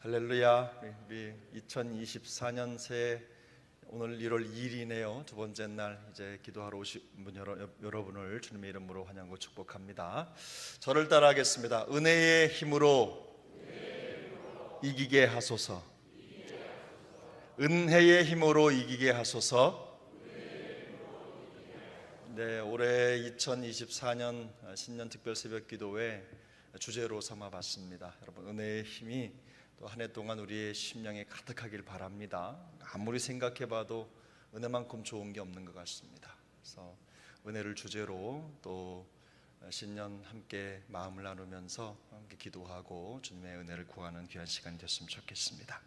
할렐루야. 우리 2024년 새해 오늘 1월 2일이네요. 두 번째 날 이제 기도하러 오신 분 여러분을 주님의 이름으로 환영하고 축복합니다. 저를 따라하겠습니다. 은혜의 힘으로 이기게 하소서. 은혜의 힘으로 이기게 하소서. 네, 올해 2024년 신년 특별 새벽 기도회 주제로 삼아봤습니다. 여러분, 은혜의 힘이 또 한 해 동안 우리의 심령에 가득하길 바랍니다. 아무리 생각해봐도 은혜만큼 좋은 게 없는 것 같습니다. 그래서 은혜를 주제로 또 신년 함께 마음을 나누면서 함께 기도하고 주님의 은혜를 구하는 귀한 시간이 됐으면 좋겠습니다.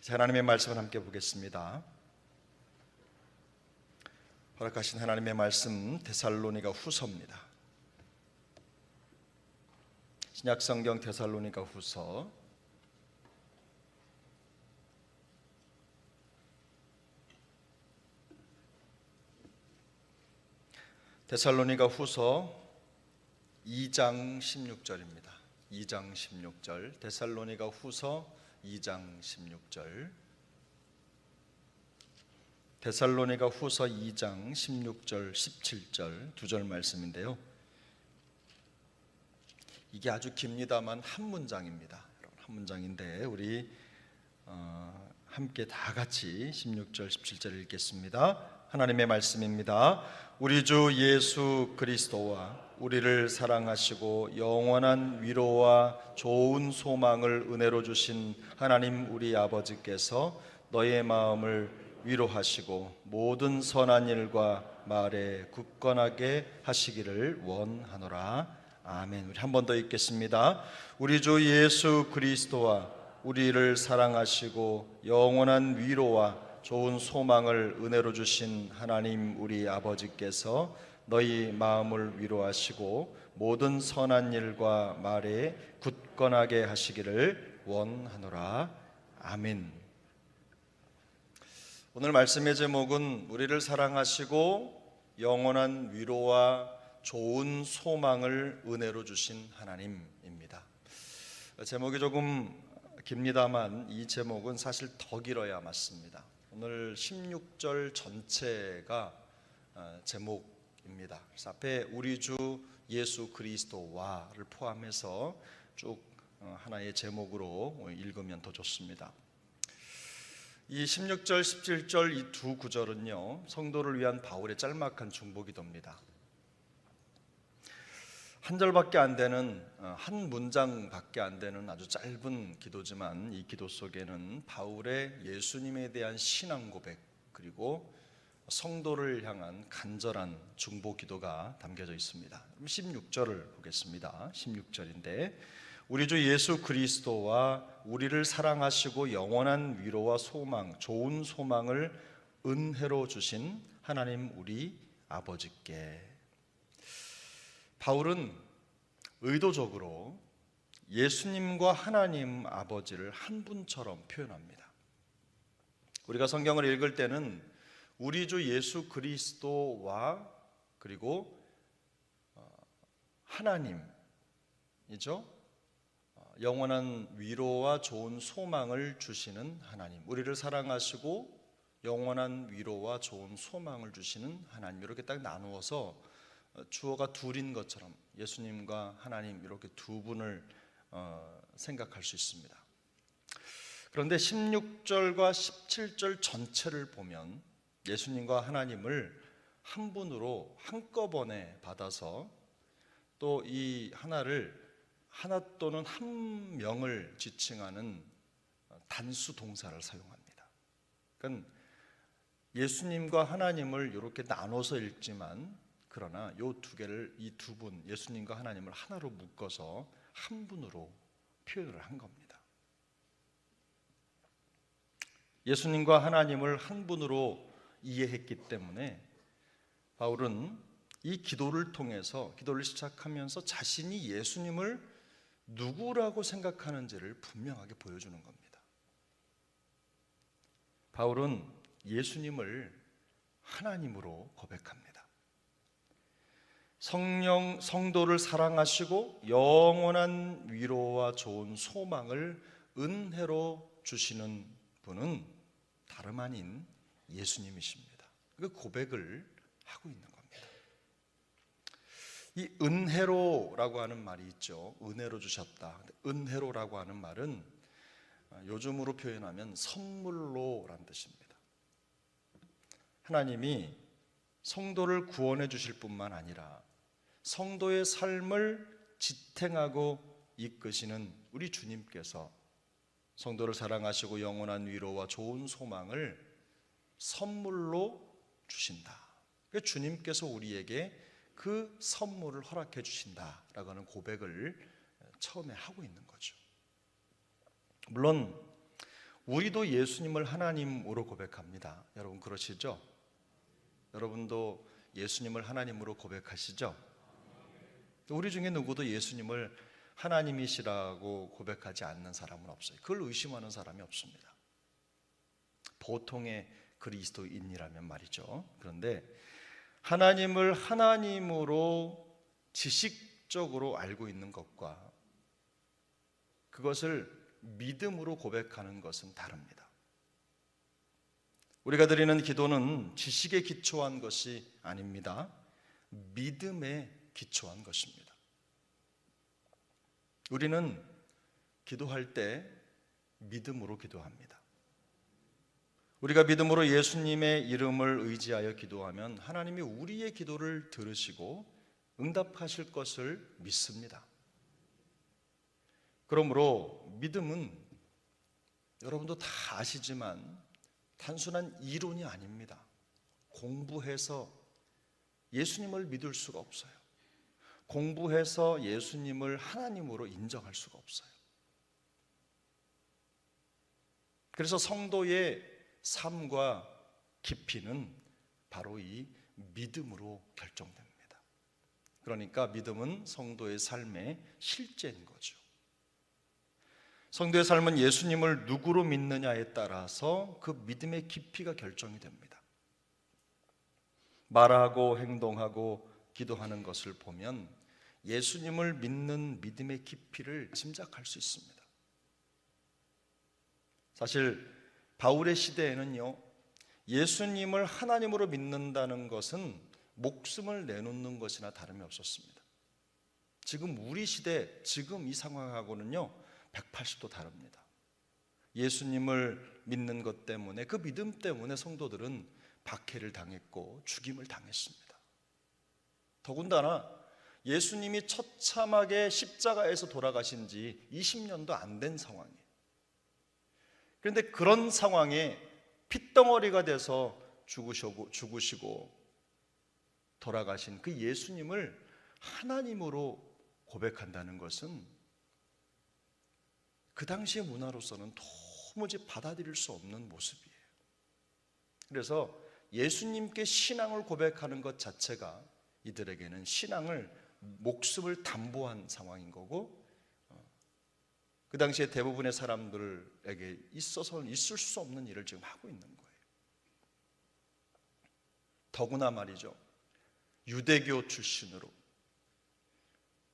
하나님의 말씀을 함께 보겠습니다. 허락하신 하나님의 말씀 데살로니가 후서입니다. 신약성경 데살로니가 후서 2장 16절입니다. 2장 16절. 데살로니가 후서 2장 16절. 데살로니가 후서 2장 16절 17절 두 절 말씀인데요, 이게 아주 깁니다만 한 문장입니다. 한 문장인데 우리 함께 다 같이 16절 17절 읽겠습니다. 하나님의 말씀입니다. 우리 주 예수 그리스도와 우리를 사랑하시고 영원한 위로와 좋은 소망을 은혜로 주신 하나님 우리 아버지께서 너의 마음을 위로하시고 모든 선한 일과 말에 굳건하게 하시기를 원하노라. 아멘. 우리 한 번 더 읽겠습니다. 우리 주 예수 그리스도와 우리를 사랑하시고 영원한 위로와 좋은 소망을 은혜로 주신 하나님 우리 아버지께서 너희 마음을 위로하시고 모든 선한 일과 말에 굳건하게 하시기를 원하노라. 아멘. 오늘 말씀의 제목은 우리를 사랑하시고 영원한 위로와 좋은 소망을 은혜로 주신 하나님입니다. 제목이 조금 깁니다만 이 제목은 사실 더 길어야 맞습니다. 오늘 16절 전체가 제목입니다. 그래서 앞에 우리 주 예수 그리스도와를 포함해서 쭉 하나의 제목으로 읽으면 더 좋습니다. 이 16절, 17절 이 두 구절은요, 성도를 위한 바울의 짤막한 중보기도입니다. 한 절밖에 안 되는, 한 문장밖에 안 되는 아주 짧은 기도지만 이 기도 속에는 바울의 예수님에 대한 신앙 고백 그리고 성도를 향한 간절한 중보 기도가 담겨져 있습니다. 16절을 보겠습니다. 16절인데 우리 주 예수 그리스도와 우리를 사랑하시고 영원한 위로와 소망, 좋은 소망을 은혜로 주신 하나님 우리 아버지께. 바울은 의도적으로 예수님과 하나님 아버지를 한 분처럼 표현합니다. 우리가 성경을 읽을 때는 우리 주 예수 그리스도와 그리고 하나님이죠. 영원한 위로와 좋은 소망을 주시는 하나님, 우리를 사랑하시고 영원한 위로와 좋은 소망을 주시는 하나님, 이렇게 딱 나누어서 주어가 둘인 것처럼 예수님과 하나님 이렇게 두 분을 생각할 수 있습니다. 그런데 16절과 17절 전체를 보면 예수님과 하나님을 한 분으로 한꺼번에 받아서 또 이 하나 또는 한 명을 지칭하는 단수 동사를 사용합니다. 그러니까 예수님과 하나님을 이렇게 나눠서 읽지만 그러나 이 두 분, 예수님과 하나님을 하나로 묶어서 한 분으로 표현을 한 겁니다. 예수님과 하나님을 한 분으로 이해했기 때문에 바울은 이 기도를 통해서 기도를 시작하면서 자신이 예수님을 누구라고 생각하는지를 분명하게 보여주는 겁니다. 바울은 예수님을 하나님으로 고백합니다. 성도를 사랑하시고 영원한 위로와 좋은 소망을 은혜로 주시는 분은 다름 아닌 예수님이십니다. 그 고백을 하고 있는 겁니다. 이 은혜로라고 하는 말이 있죠. 은혜로 주셨다. 은혜로라고 하는 말은 요즘으로 표현하면 선물로라는 뜻입니다. 하나님이 성도를 구원해 주실 뿐만 아니라 성도의 삶을 지탱하고 이끄시는 우리 주님께서 성도를 사랑하시고 영원한 위로와 좋은 소망을 선물로 주신다. 그러니까 주님께서 우리에게 그 선물을 허락해 주신다라고 하는 고백을 처음에 하고 있는 거죠. 물론 우리도 예수님을 하나님으로 고백합니다. 여러분 그러시죠? 여러분도 예수님을 하나님으로 고백하시죠? 우리 중에 누구도 예수님을 하나님이시라고 고백하지 않는 사람은 없어요. 그걸 의심하는 사람이 없습니다. 보통의 그리스도인이라면 말이죠. 그런데 하나님을 하나님으로 지식적으로 알고 있는 것과 그것을 믿음으로 고백하는 것은 다릅니다. 우리가 드리는 기도는 지식에 기초한 것이 아닙니다. 믿음에 기초한 것입니다. 우리는 기도할 때 믿음으로 기도합니다. 우리가 믿음으로 예수님의 이름을 의지하여 기도하면 하나님이 우리의 기도를 들으시고 응답하실 것을 믿습니다. 그러므로 믿음은 여러분도 다 아시지만 단순한 이론이 아닙니다. 공부해서 예수님을 믿을 수가 없어요. 공부해서 예수님을 하나님으로 인정할 수가 없어요. 그래서 성도의 삶과 깊이는 바로 이 믿음으로 결정됩니다. 그러니까 믿음은 성도의 삶의 실제인 거죠. 성도의 삶은 예수님을 누구로 믿느냐에 따라서 그 믿음의 깊이가 결정이 됩니다. 말하고 행동하고 기도하는 것을 보면 예수님을 믿는 믿음의 깊이를 짐작할 수 있습니다. 사실 바울의 시대에는요, 예수님을 하나님으로 믿는다는 것은 목숨을 내놓는 것이나 다름이 없었습니다. 지금 우리 시대, 지금 이 상황하고는요 180도 다릅니다. 예수님을 믿는 것 때문에, 그 믿음 때문에 성도들은 박해를 당했고 죽임을 당했습니다. 더군다나 예수님이 처참하게 십자가에서 돌아가신 지 20년도 안 된 상황이에요. 그런데 그런 상황에 핏덩어리가 돼서 죽으시고 돌아가신 그 예수님을 하나님으로 고백한다는 것은 그 당시의 문화로서는 도무지 받아들일 수 없는 모습이에요. 그래서 예수님께 신앙을 고백하는 것 자체가 이들에게는 신앙을, 목숨을 담보한 상황인 거고, 그 당시에 대부분의 사람들에게 있어서는 있을 수 없는 일을 지금 하고 있는 거예요. 더구나 말이죠, 유대교 출신으로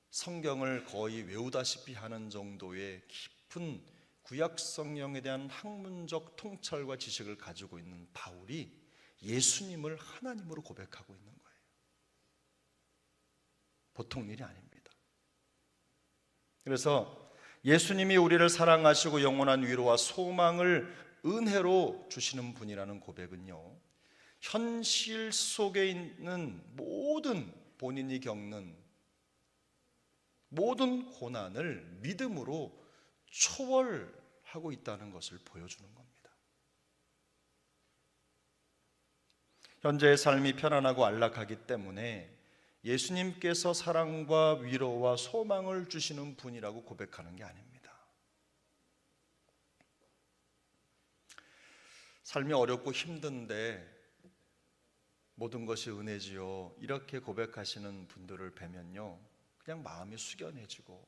성경을 거의 외우다시피 하는 정도의 깊은 구약 성경에 대한 학문적 통찰과 지식을 가지고 있는 바울이 예수님을 하나님으로 고백하고 있는 거예요. 보통 일이 아닙니다. 그래서 예수님이 우리를 사랑하시고 영원한 위로와 소망을 은혜로 주시는 분이라는 고백은요, 현실 속에 있는 모든 본인이 겪는 모든 고난을 믿음으로 초월하고 있다는 것을 보여주는 겁니다. 현재의 삶이 편안하고 안락하기 때문에 예수님께서 사랑과 위로와 소망을 주시는 분이라고 고백하는 게 아닙니다. 삶이 어렵고 힘든데 모든 것이 은혜지요, 이렇게 고백하시는 분들을 뵈면요, 그냥 마음이 숙연해지고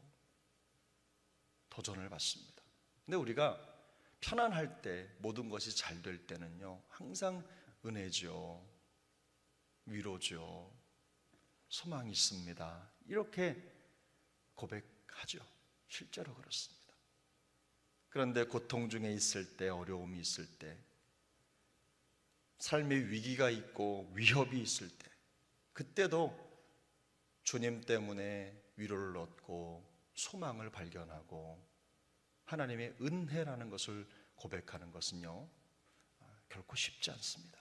도전을 받습니다. 근데 우리가 편안할 때, 모든 것이 잘 될 때는요, 항상 은혜죠, 위로죠, 소망이 있습니다, 이렇게 고백하죠. 실제로 그렇습니다. 그런데 고통 중에 있을 때, 어려움이 있을 때, 삶의 위기가 있고 위협이 있을 때, 그때도 주님 때문에 위로를 얻고 소망을 발견하고 하나님의 은혜라는 것을 고백하는 것은요, 결코 쉽지 않습니다.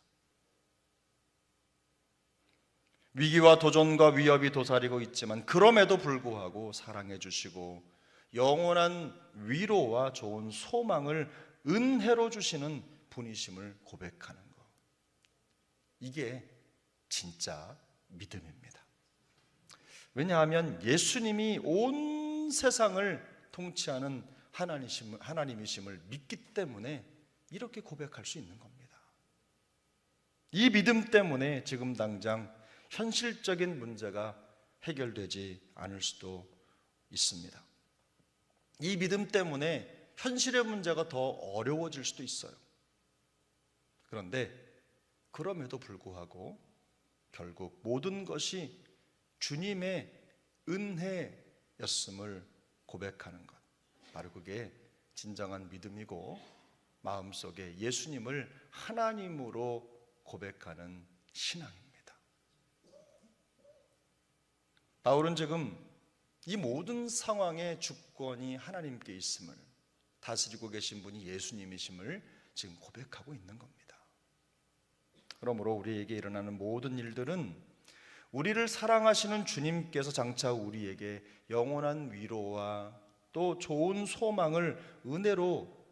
위기와 도전과 위협이 도사리고 있지만 그럼에도 불구하고 사랑해 주시고 영원한 위로와 좋은 소망을 은혜로 주시는 분이심을 고백하는 것, 이게 진짜 믿음입니다. 왜냐하면 예수님이 온 세상을 통치하는 하나님이심을 믿기 때문에 이렇게 고백할 수 있는 겁니다. 이 믿음 때문에 지금 당장 현실적인 문제가 해결되지 않을 수도 있습니다. 이 믿음 때문에 현실의 문제가 더 어려워질 수도 있어요. 그런데 그럼에도 불구하고 결국 모든 것이 주님의 은혜였음을 고백하는 것, 바로 그게 진정한 믿음이고 마음속에 예수님을 하나님으로 고백하는 신앙입니다. 바울은 지금 이 모든 상황의 주권이 하나님께 있음을, 다스리고 계신 분이 예수님이심을 지금 고백하고 있는 겁니다. 그러므로 우리에게 일어나는 모든 일들은 우리를 사랑하시는 주님께서 장차 우리에게 영원한 위로와 또 좋은 소망을 은혜로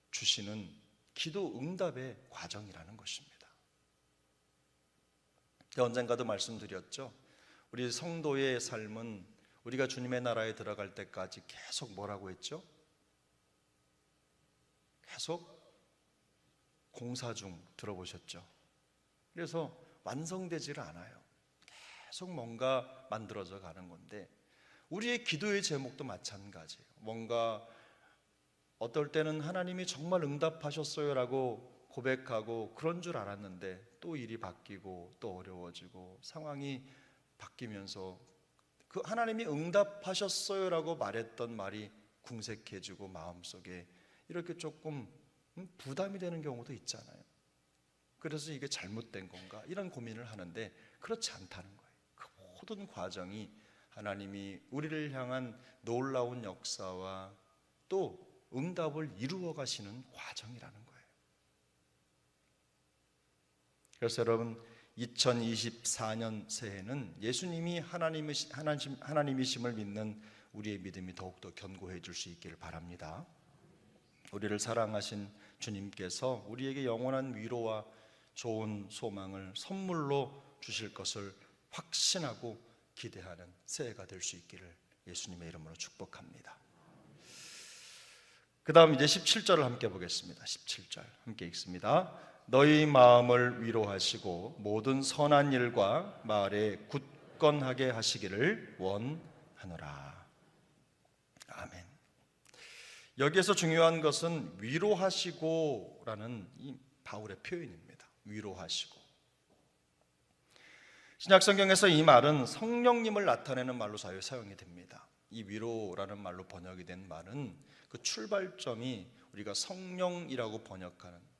주시는 기도 응답의 과정이라는 것입니다. 언젠가도 말씀드렸죠. 우리 성도의 삶은 우리가 주님의 나라에 들어갈 때까지 계속 뭐라고 했죠? 계속 공사 중, 들어보셨죠? 그래서 완성되지를 않아요. 계속 뭔가 만들어져 가는 건데 우리의 기도의 제목도 마찬가지예요. 뭔가 어떨 때는 하나님이 정말 응답하셨어요라고 고백하고 그런 줄 알았는데 또 일이 바뀌고 또 어려워지고 상황이 바뀌면서 그 하나님이 응답하셨어요라고 말했던 말이 궁색해지고 마음속에 이렇게 조금 부담이 되는 경우도 있잖아요. 그래서 이게 잘못된 건가 이런 고민을 하는데 그렇지 않다는 거예요. 그 모든 과정이 하나님이 우리를 향한 놀라운 역사와 또 응답을 이루어 가시는 과정이라는 거예요. 그래서 여러분 2024년 새해는 예수님이 하나님이심을 믿는 우리의 믿음이 더욱더 견고해질 수 있기를 바랍니다. 우리를 사랑하신 주님께서 우리에게 영원한 위로와 좋은 소망을 선물로 주실 것을 확신하고 기대하는 새해가 될 수 있기를 예수님의 이름으로 축복합니다. 그 다음 이제 17절을 함께 보겠습니다. 17절 함께 읽습니다. 너희 마음을 위로하시고 모든 선한 일과 말에 굳건하게 하시기를 원하노라. 아멘. 여기에서 중요한 것은 위로하시고라는 이 바울의 표현입니다. 위로하시고. 신약성경에서 이 말은 성령님을 나타내는 말로 자주 사용이 됩니다. 이 위로라는 말로 번역이 된 말은 그 출발점이 우리가 성령이라고 번역하는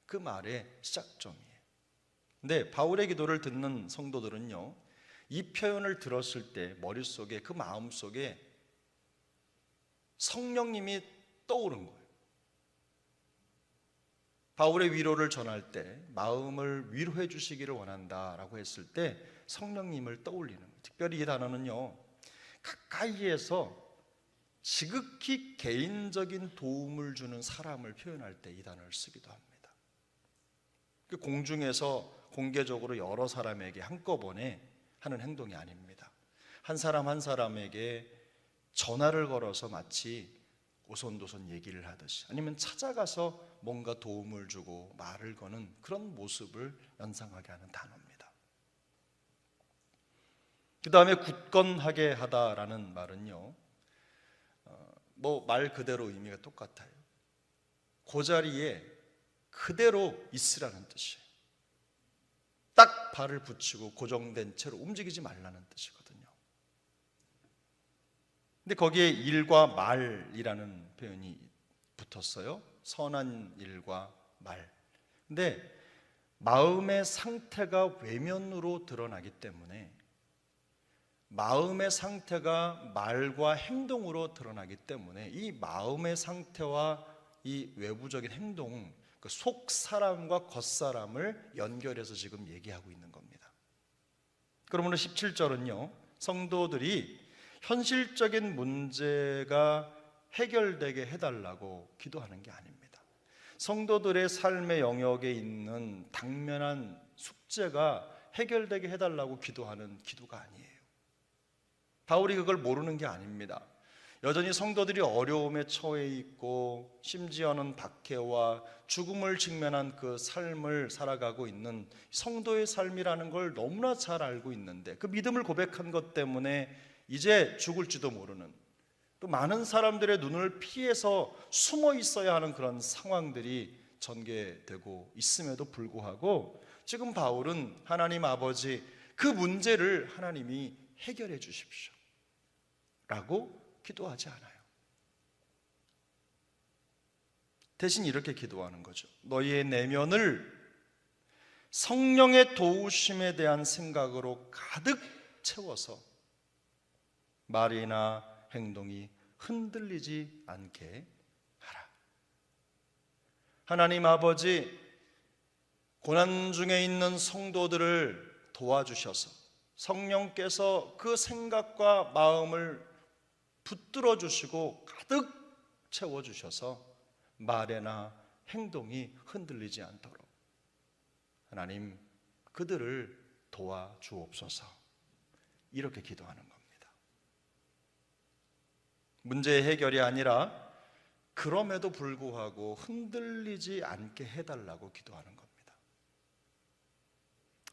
그 말의 시작점이에요. 근데 바울의 기도를 듣는 성도들은요, 이 표현을 들었을 때 머릿속에 그 마음속에 성령님이 떠오른 거예요. 바울의 위로를 전할 때 마음을 위로해 주시기를 원한다라고 했을 때 성령님을 떠올리는 거예요. 특별히 이 단어는요, 가까이에서 지극히 개인적인 도움을 주는 사람을 표현할 때 이 단어를 쓰기도 합니다. 공중에서 공개적으로 여러 사람에게 한꺼번에 하는 행동이 아닙니다. 한 사람 한 사람에게 전화를 걸어서 마치 오손도손 얘기를 하듯이, 아니면 찾아가서 뭔가 도움을 주고 말을 거는 그런 모습을 연상하게 하는 단어입니다. 그 다음에 굳건하게 하다라는 말은요, 말 그대로 의미가 똑같아요. 그 자리에 그대로 있으라는 뜻이에요. 딱 발을 붙이고 고정된 채로 움직이지 말라는 뜻이거든요. 근데 거기에 일과 말이라는 표현이 붙었어요. 선한 일과 말. 근데 마음의 상태가 외면으로 드러나기 때문에, 마음의 상태가 말과 행동으로 드러나기 때문에 이 마음의 상태와 이 외부적인 행동, 그 속 사람과 겉 사람을 연결해서 지금 얘기하고 있는 겁니다. 그러므로 17절은요, 성도들이 현실적인 문제가 해결되게 해달라고 기도하는 게 아닙니다. 성도들의 삶의 영역에 있는 당면한 숙제가 해결되게 해달라고 기도하는 기도가 아니에요. 바울이 그걸 모르는 게 아닙니다. 여전히 성도들이 어려움에 처해 있고 심지어는 박해와 죽음을 직면한 그 삶을 살아가고 있는 성도의 삶이라는 걸 너무나 잘 알고 있는데, 그 믿음을 고백한 것 때문에 이제 죽을지도 모르는, 또 많은 사람들의 눈을 피해서 숨어 있어야 하는 그런 상황들이 전개되고 있음에도 불구하고 지금 바울은 하나님 아버지, 그 문제를 하나님이 해결해 주십시오 라고 기도하지 않아요. 대신 이렇게 기도하는 거죠. 너희의 내면을 성령의 도우심에 대한 생각으로 가득 채워서 말이나 행동이 흔들리지 않게 하라. 하나님 아버지, 고난 중에 있는 성도들을 도와주셔서 성령께서 그 생각과 마음을 붙들어 주시고 가득 채워 주셔서 말이나 행동이 흔들리지 않도록 하나님 그들을 도와주옵소서, 이렇게 기도하는 겁니다. 문제의 해결이 아니라 그럼에도 불구하고 흔들리지 않게 해달라고 기도하는 겁니다.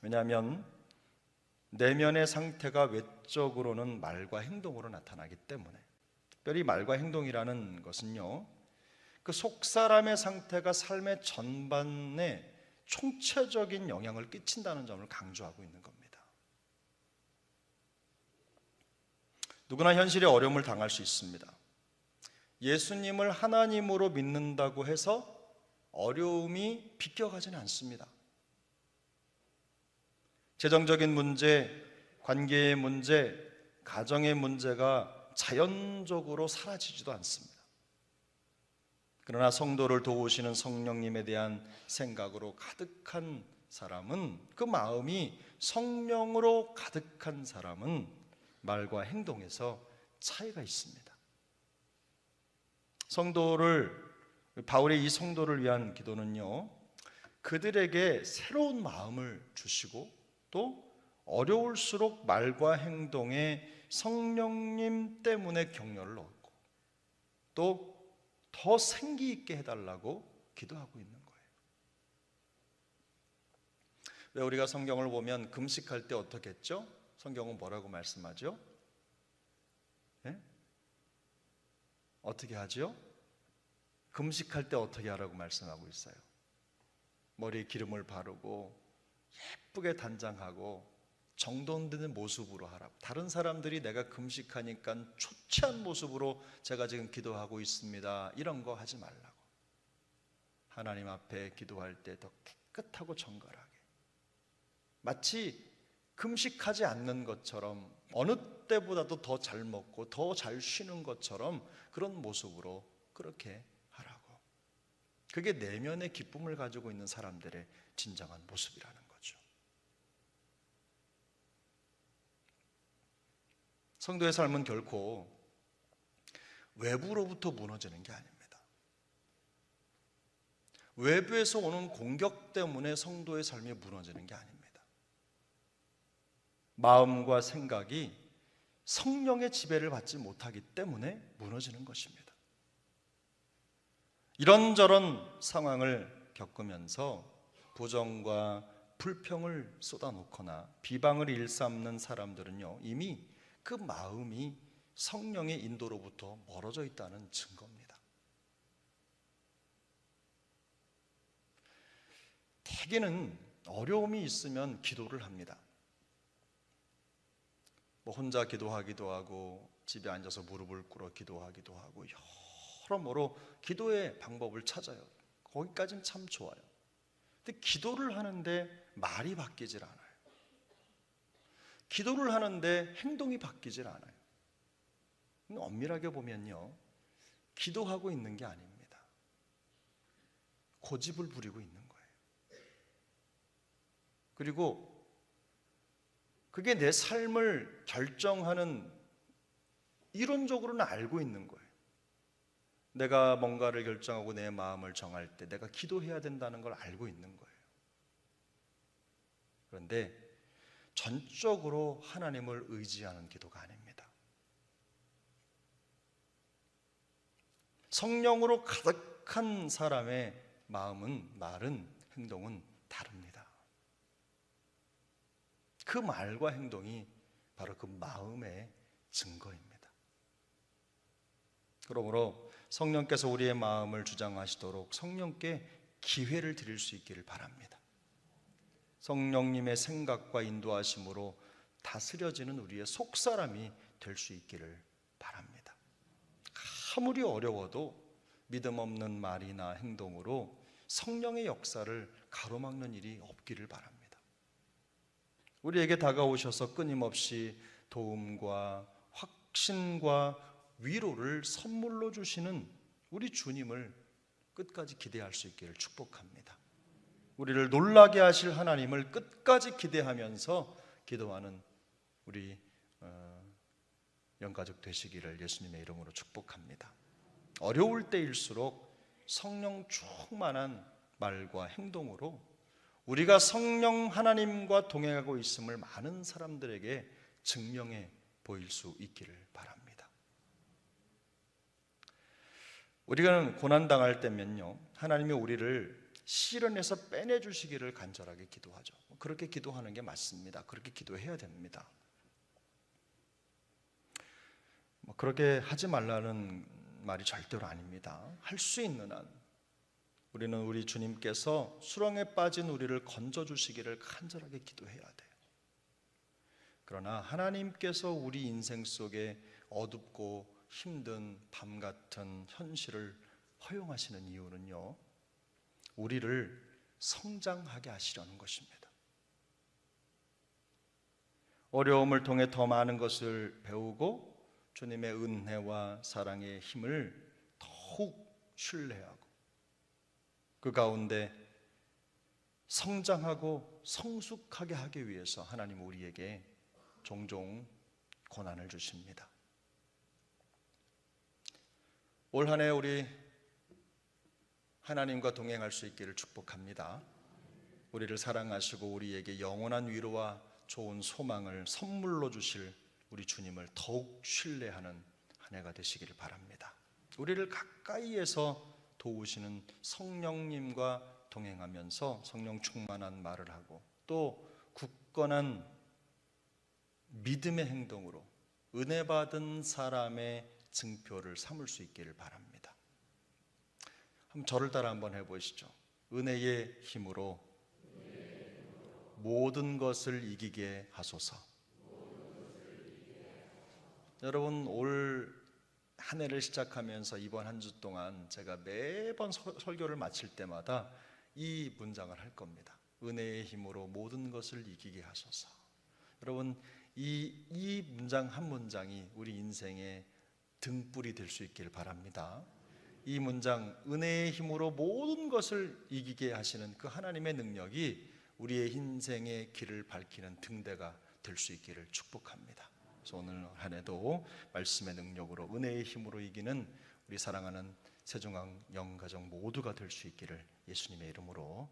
왜냐하면 내면의 상태가 외적으로는 말과 행동으로 나타나기 때문에, 특별히 말과 행동이라는 것은요, 그 속사람의 상태가 삶의 전반에 총체적인 영향을 끼친다는 점을 강조하고 있는 겁니다. 누구나 현실에 어려움을 당할 수 있습니다. 예수님을 하나님으로 믿는다고 해서 어려움이 비껴가지는 않습니다. 재정적인 문제, 관계의 문제, 가정의 문제가 자연적으로 사라지지도 않습니다. 그러나 성도를 도우시는 성령님에 대한 생각으로 가득한 사람은, 그 마음이 성령으로 가득한 사람은 말과 행동에서 차이가 있습니다. 바울의 이 성도를 위한 기도는요, 그들에게 새로운 마음을 주시고 또 어려울수록 말과 행동에 성령님 때문에 격려를 얻고 또 더 생기 있게 해달라고 기도하고 있는 거예요. 왜 우리가 성경을 보면 금식할 때 어떻게 했죠? 성경은 뭐라고 말씀하죠? 네? 어떻게 하죠? 금식할 때 어떻게 하라고 말씀하고 있어요? 머리에 기름을 바르고 예쁘게 단장하고 정돈되는 모습으로 하라고. 다른 사람들이 내가 금식하니까 초췌한 모습으로 제가 지금 기도하고 있습니다, 이런 거 하지 말라고. 하나님 앞에 기도할 때 더 깨끗하고 정갈하게, 마치 금식하지 않는 것처럼, 어느 때보다도 더 잘 먹고 더 잘 쉬는 것처럼 그런 모습으로 그렇게 하라고. 그게 내면의 기쁨을 가지고 있는 사람들의 진정한 모습이라는 거죠. 성도의 삶은 결코 외부로부터 무너지는 게 아닙니다. 외부에서 오는 공격 때문에 성도의 삶이 무너지는 게 아닙니다. 마음과 생각이 성령의 지배를 받지 못하기 때문에 무너지는 것입니다. 이런저런 상황을 겪으면서 부정과 불평을 쏟아놓거나 비방을 일삼는 사람들은요, 이미 그 마음이 성령의 인도로부터 멀어져 있다는 증거입니다. 대개는 어려움이 있으면 기도를 합니다. 혼자 기도하기도 하고 집에 앉아서 무릎을 꿇어 기도하기도 하고 여러모로 기도의 방법을 찾아요. 거기까지는 참 좋아요. 근데 기도를 하는데 말이 바뀌질 않아요. 기도를 하는데 행동이 바뀌질 않아요. 엄밀하게 보면요, 기도하고 있는 게 아닙니다. 고집을 부리고 있는 거예요. 그리고 그게 내 삶을 결정하는, 이론적으로는 알고 있는 거예요. 내가 뭔가를 결정하고 내 마음을 정할 때 내가 기도해야 된다는 걸 알고 있는 거예요. 그런데 전적으로 하나님을 의지하는 기도가 아닙니다. 성령으로 가득한 사람의 마음은, 말은, 행동은 다릅니다. 그 말과 행동이 바로 그 마음의 증거입니다. 그러므로 성령께서 우리의 마음을 주장하시도록 성령께 기회를 드릴 수 있기를 바랍니다. 성령님의 생각과 인도하심으로 다스려지는 우리의 속사람이 될 수 있기를 바랍니다. 아무리 어려워도 믿음 없는 말이나 행동으로 성령의 역사를 가로막는 일이 없기를 바랍니다. 우리에게 다가오셔서 끊임없이 도움과 확신과 위로를 선물로 주시는 우리 주님을 끝까지 기대할 수 있기를 축복합니다. 우리를 놀라게 하실 하나님을 끝까지 기대하면서 기도하는 우리 영가족 되시기를 예수님의 이름으로 축복합니다. 어려울 때일수록 성령 충만한 말과 행동으로 우리가 성령 하나님과 동행하고 있음을 많은 사람들에게 증명해 보일 수 있기를 바랍니다. 우리가 고난당할 때면요, 하나님이 우리를 시련에서 빼내주시기를 간절하게 기도하죠. 그렇게 기도하는 게 맞습니다. 그렇게 기도해야 됩니다. 그렇게 하지 말라는 말이 절대로 아닙니다. 할 수 있는 한 우리는 우리 주님께서 수렁에 빠진 우리를 건져주시기를 간절하게 기도해야 돼요. 그러나 하나님께서 우리 인생 속에 어둡고 힘든 밤 같은 현실을 허용하시는 이유는요, 우리를 성장하게 하시려는 것입니다. 어려움을 통해 더 많은 것을 배우고 주님의 은혜와 사랑의 힘을 더욱 신뢰하고 그 가운데 성장하고 성숙하게 하기 위해서 하나님 우리에게 종종 고난을 주십니다. 올 한 해 우리 하나님과 동행할 수 있기를 축복합니다. 우리를 사랑하시고 우리에게 영원한 위로와 좋은 소망을 선물로 주실 우리 주님을 더욱 신뢰하는 한 해가 되시기를 바랍니다. 우리를 가까이에서 도우시는 성령님과 동행하면서 성령 충만한 말을 하고 또 굳건한 믿음의 행동으로 은혜 받은 사람의 증표를 삼을 수 있기를 바랍니다. 한번 저를 따라 한번 해보시죠. 은혜의 힘으로 모든 것을 이기게 하소서. 여러분, 올 한 해를 시작하면서 이번 한 주 동안 제가 매번 설교를 마칠 때마다 이 문장을 할 겁니다. 은혜의 힘으로 모든 것을 이기게 하소서. 여러분, 이 문장 한 문장이 우리 인생의 등불이 될 수 있기를 바랍니다. 이 문장, 은혜의 힘으로 모든 것을 이기게 하시는 그 하나님의 능력이 우리의 인생의 길을 밝히는 등대가 될 수 있기를 축복합니다. 그래서 오늘 한 해도 말씀의 능력으로 은혜의 힘으로 이기는 우리 사랑하는 세종항 영가족 모두가 될 수 있기를 예수님의 이름으로